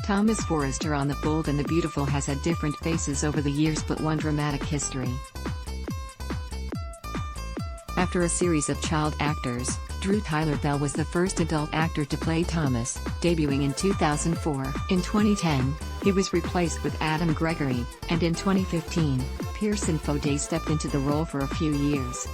Thomas Forrester on The Bold and the Beautiful has had different faces over the years but one dramatic history. After a series of child actors, Drew Tyler Bell was the first adult actor to play Thomas, debuting in 2004. In 2010, he was replaced with Adam Gregory, and in 2015, Pearson Faudet stepped into the role for a few years.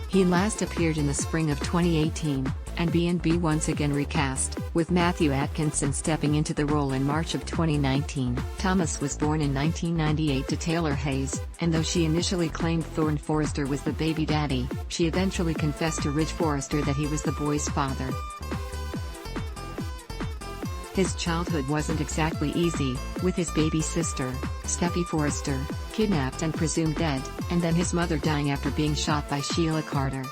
He last appeared in the spring of 2018, and B&B once again recast, with Matthew Atkinson stepping into the role in March of 2019. Thomas was born in 1998 to Taylor Hayes, and though she initially claimed Thorne Forrester was the baby daddy, she eventually confessed to Ridge Forrester that he was the boy's father. His childhood wasn't exactly easy, with his baby sister, Steffi Forrester, kidnapped and presumed dead, and then his mother dying after being shot by Sheila Carter.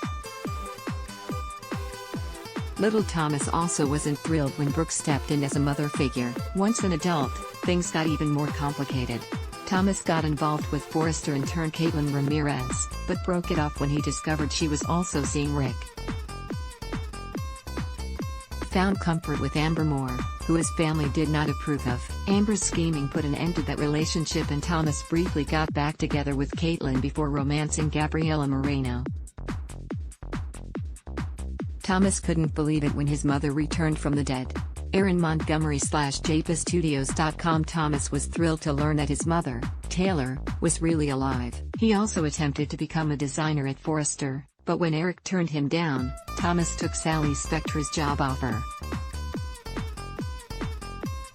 Little Thomas also wasn't thrilled when Brooke stepped in as a mother figure. Once an adult, things got even more complicated. Thomas got involved with Forrester and turned Caitlin Ramirez, but broke it off when he discovered she was also seeing Rick. Found comfort with Amber Moore, who his family did not approve of. Amber's scheming put an end to that relationship and Thomas briefly got back together with Caitlin before romancing Gabriela Moreno. Thomas couldn't believe it when his mother returned from the dead. Aaron Montgomery /JapaStudios.com. Thomas was thrilled to learn that his mother, Taylor, was really alive. He also attempted to become a designer at Forrester, but when Eric turned him down, Thomas took Sally Spectra's job offer.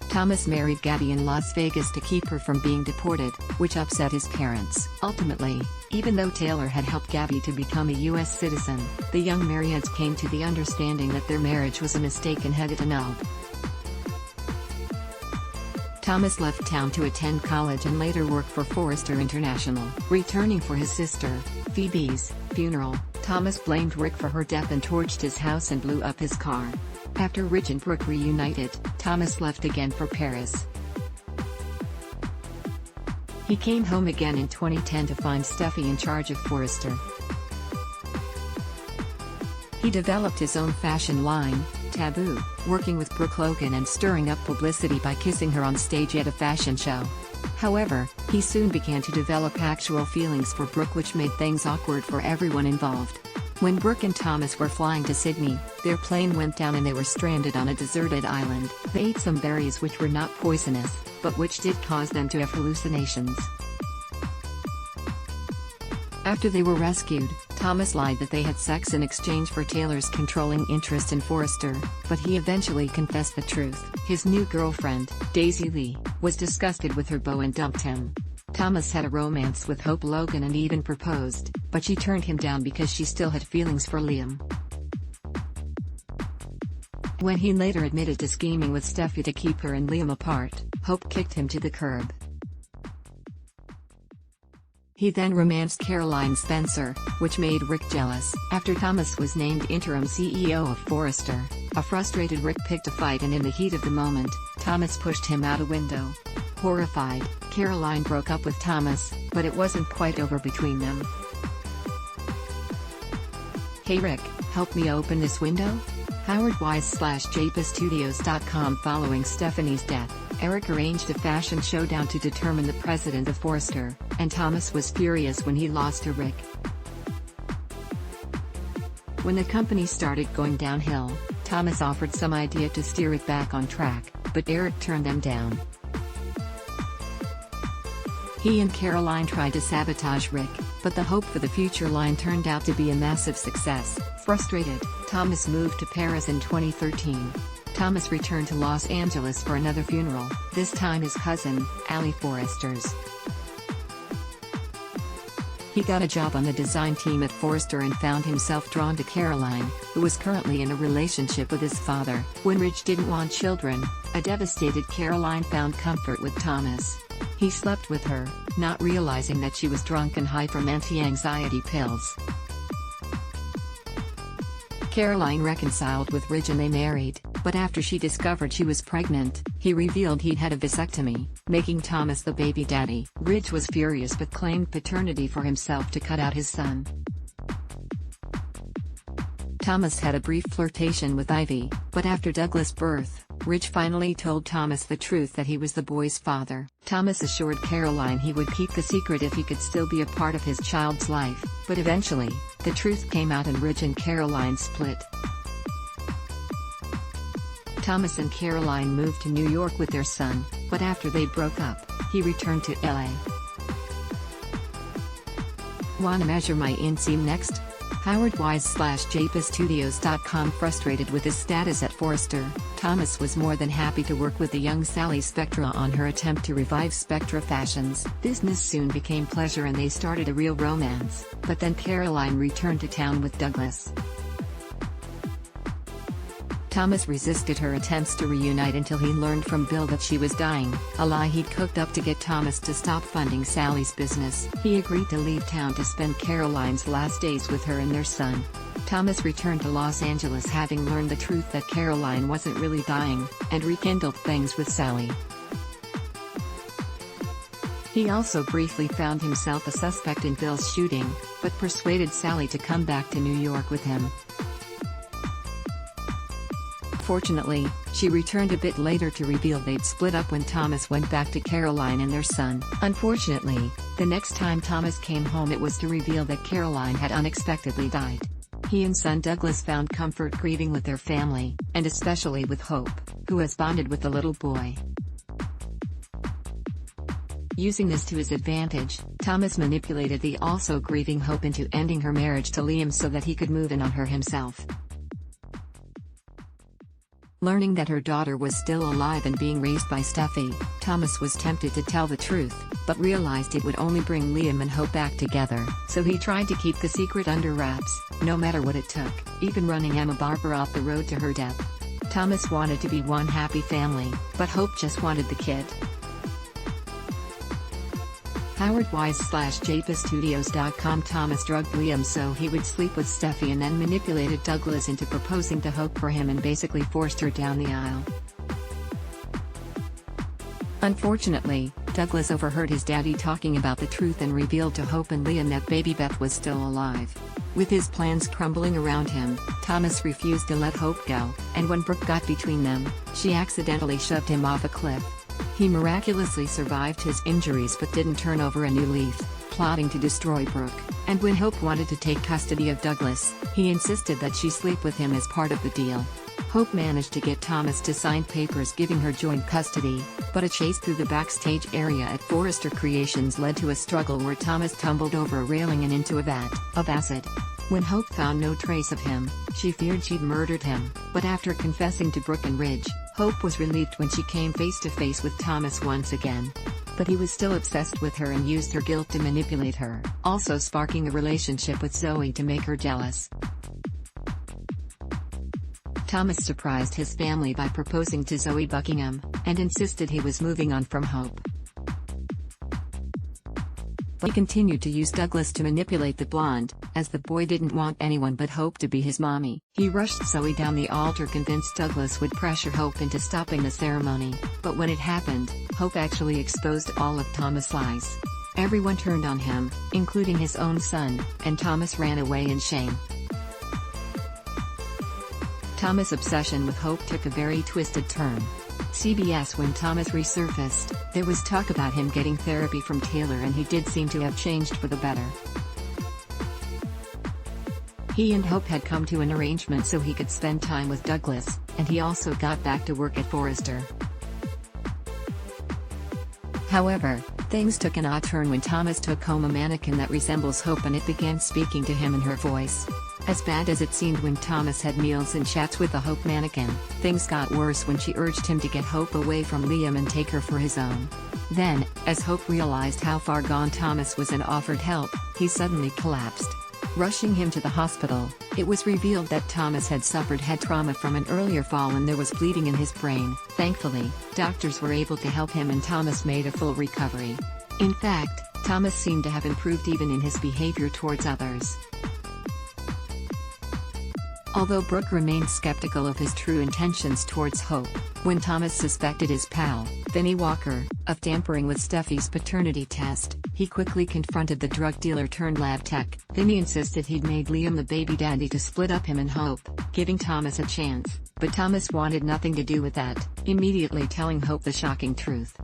Thomas married Gabby in Las Vegas to keep her from being deported, which upset his parents. Ultimately, even though Taylor had helped Gabby to become a U.S. citizen, the young Marriotts came to the understanding that their marriage was a mistake and had it annulled. Thomas left town to attend college and later work for Forrester International. Returning for his sister, Phoebe's, funeral, Thomas blamed Rick for her death and torched his house and blew up his car. After Ridge and Brooke reunited, Thomas left again for Paris. He came home again in 2010 to find Steffi in charge of Forrester. He developed his own fashion line, Taboo, working with Brooke Logan and stirring up publicity by kissing her on stage at a fashion show. However, he soon began to develop actual feelings for Brooke, which made things awkward for everyone involved. When Brooke and Thomas were flying to Sydney, their plane went down and they were stranded on a deserted island. They ate some berries which were not poisonous, but which did cause them to have hallucinations. After they were rescued, Thomas lied that they had sex in exchange for Taylor's controlling interest in Forrester, but he eventually confessed the truth. His new girlfriend, Daisy Lee, was disgusted with her beau and dumped him. Thomas had a romance with Hope Logan and even proposed, but she turned him down because she still had feelings for Liam. When he later admitted to scheming with Steffi to keep her and Liam apart, Hope kicked him to the curb. He then romanced Caroline Spencer, which made Rick jealous. After Thomas was named interim CEO of Forrester, a frustrated Rick picked a fight and in the heat of the moment, Thomas pushed him out a window. Horrified, Caroline broke up with Thomas, but it wasn't quite over between them. "Hey Rick, help me open this window?" Howard Wise /JapaStudios.com. Following Stephanie's death, Eric arranged a fashion showdown to determine the president of Forrester, and Thomas was furious when he lost to Rick. When the company started going downhill, Thomas offered some idea to steer it back on track, but Eric turned them down. He and Caroline tried to sabotage Rick, but the Hope for the Future line turned out to be a massive success. Frustrated, Thomas moved to Paris in 2013. Thomas returned to Los Angeles for another funeral, this time his cousin, Allie Forrester's. He got a job on the design team at Forrester and found himself drawn to Caroline, who was currently in a relationship with his father. When Ridge didn't want children, a devastated Caroline found comfort with Thomas. He slept with her, not realizing that she was drunk and high from anti-anxiety pills. Caroline reconciled with Ridge and they married, but after she discovered she was pregnant, he revealed he'd had a vasectomy, making Thomas the baby daddy. Ridge was furious but claimed paternity for himself to cut out his son. Thomas had a brief flirtation with Ivy, but after Douglas' birth, Rich finally told Thomas the truth that he was the boy's father. Thomas assured Caroline he would keep the secret if he could still be a part of his child's life, but eventually, the truth came out and Rich and Caroline split. Thomas and Caroline moved to New York with their son, but after they broke up, he returned to LA. Wanna measure my inseam next? Howard Wise/JPSstudios.com. Frustrated with his status at Forrester, Thomas was more than happy to work with the young Sally Spectra on her attempt to revive Spectra Fashions. Business soon became pleasure and they started a real romance, but then Caroline returned to town with Douglas. Thomas resisted her attempts to reunite until he learned from Bill that she was dying, a lie he'd cooked up to get Thomas to stop funding Sally's business. He agreed to leave town to spend Caroline's last days with her and their son. Thomas returned to Los Angeles having learned the truth that Caroline wasn't really dying, and rekindled things with Sally. He also briefly found himself a suspect in Bill's shooting, but persuaded Sally to come back to New York with him. Fortunately, she returned a bit later to reveal they'd split up when Thomas went back to Caroline and their son. Unfortunately, the next time Thomas came home it was to reveal that Caroline had unexpectedly died. He and son Douglas found comfort grieving with their family, and especially with Hope, who has bonded with the little boy. Using this to his advantage, Thomas manipulated the also grieving Hope into ending her marriage to Liam so that he could move in on her himself. Learning that her daughter was still alive and being raised by Steffi, Thomas was tempted to tell the truth, but realized it would only bring Liam and Hope back together, so he tried to keep the secret under wraps, no matter what it took, even running Emma Barber off the road to her death. Thomas wanted to be one happy family, but Hope just wanted the kid. Howard Wise/JPSstudios.com. Thomas drugged Liam so he would sleep with Steffi and then manipulated Douglas into proposing to Hope for him and basically forced her down the aisle. Unfortunately, Douglas overheard his daddy talking about the truth and revealed to Hope and Liam that baby Beth was still alive. With his plans crumbling around him, Thomas refused to let Hope go, and when Brooke got between them, she accidentally shoved him off a cliff. He miraculously survived his injuries but didn't turn over a new leaf, plotting to destroy Brooke. And when Hope wanted to take custody of Douglas, he insisted that she sleep with him as part of the deal. Hope managed to get Thomas to sign papers giving her joint custody, but a chase through the backstage area at Forrester Creations led to a struggle where Thomas tumbled over a railing and into a vat of acid. When Hope found no trace of him, she feared she'd murdered him, but after confessing to Brooke and Ridge, Hope was relieved when she came face to face with Thomas once again. But he was still obsessed with her and used her guilt to manipulate her, also sparking a relationship with Zoe to make her jealous. Thomas surprised his family by proposing to Zoe Buckingham, and insisted he was moving on from Hope. He continued to use Douglas to manipulate the blonde, as the boy didn't want anyone but Hope to be his mommy. He rushed Zoe down the altar convinced Douglas would pressure Hope into stopping the ceremony, but when it happened, Hope actually exposed all of Thomas' lies. Everyone turned on him, including his own son, and Thomas ran away in shame. Thomas' obsession with Hope took a very twisted turn. CBS. When Thomas resurfaced, there was talk about him getting therapy from Taylor and he did seem to have changed for the better. He and Hope had come to an arrangement so he could spend time with Douglas, and he also got back to work at Forrester. However, things took an odd turn when Thomas took home a mannequin that resembles Hope and it began speaking to him in her voice. As bad as it seemed when Thomas had meals and chats with the Hope mannequin, things got worse when she urged him to get Hope away from Liam and take her for his own. Then, as Hope realized how far gone Thomas was and offered help, he suddenly collapsed. Rushing him to the hospital, it was revealed that Thomas had suffered head trauma from an earlier fall and there was bleeding in his brain. Thankfully, doctors were able to help him and Thomas made a full recovery. In fact, Thomas seemed to have improved even in his behavior towards others. Although Brooke remained skeptical of his true intentions towards Hope, when Thomas suspected his pal, Vinnie Walker, of tampering with Steffi's paternity test, He quickly confronted the drug dealer turned lab tech. Vinny insisted he'd made Liam the baby daddy to split up him and Hope, giving Thomas a chance, but Thomas wanted nothing to do with that, immediately telling Hope the shocking truth.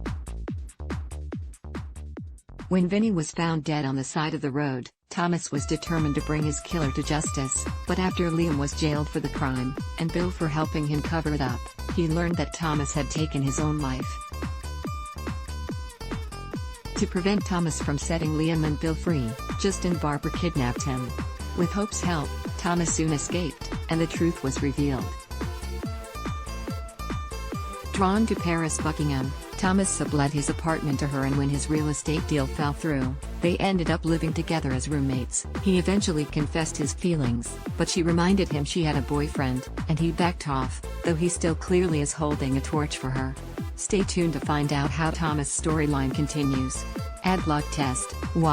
When Vinny was found dead on the side of the road, Thomas was determined to bring his killer to justice, but after Liam was jailed for the crime, and billed for helping him cover it up, he learned that Thomas had taken his own life. To prevent Thomas from setting Liam and Bill free, Just and Barbara kidnapped him. With Hope's help, Thomas soon escaped, and the truth was revealed. Drawn to Paris Buckingham, Thomas sublet his apartment to her, and when his real estate deal fell through, they ended up living together as roommates. He eventually confessed his feelings, but she reminded him she had a boyfriend, and he backed off, though he still clearly is holding a torch for her. Stay tuned to find out how Thomas' storyline continues. Adblock Test 1.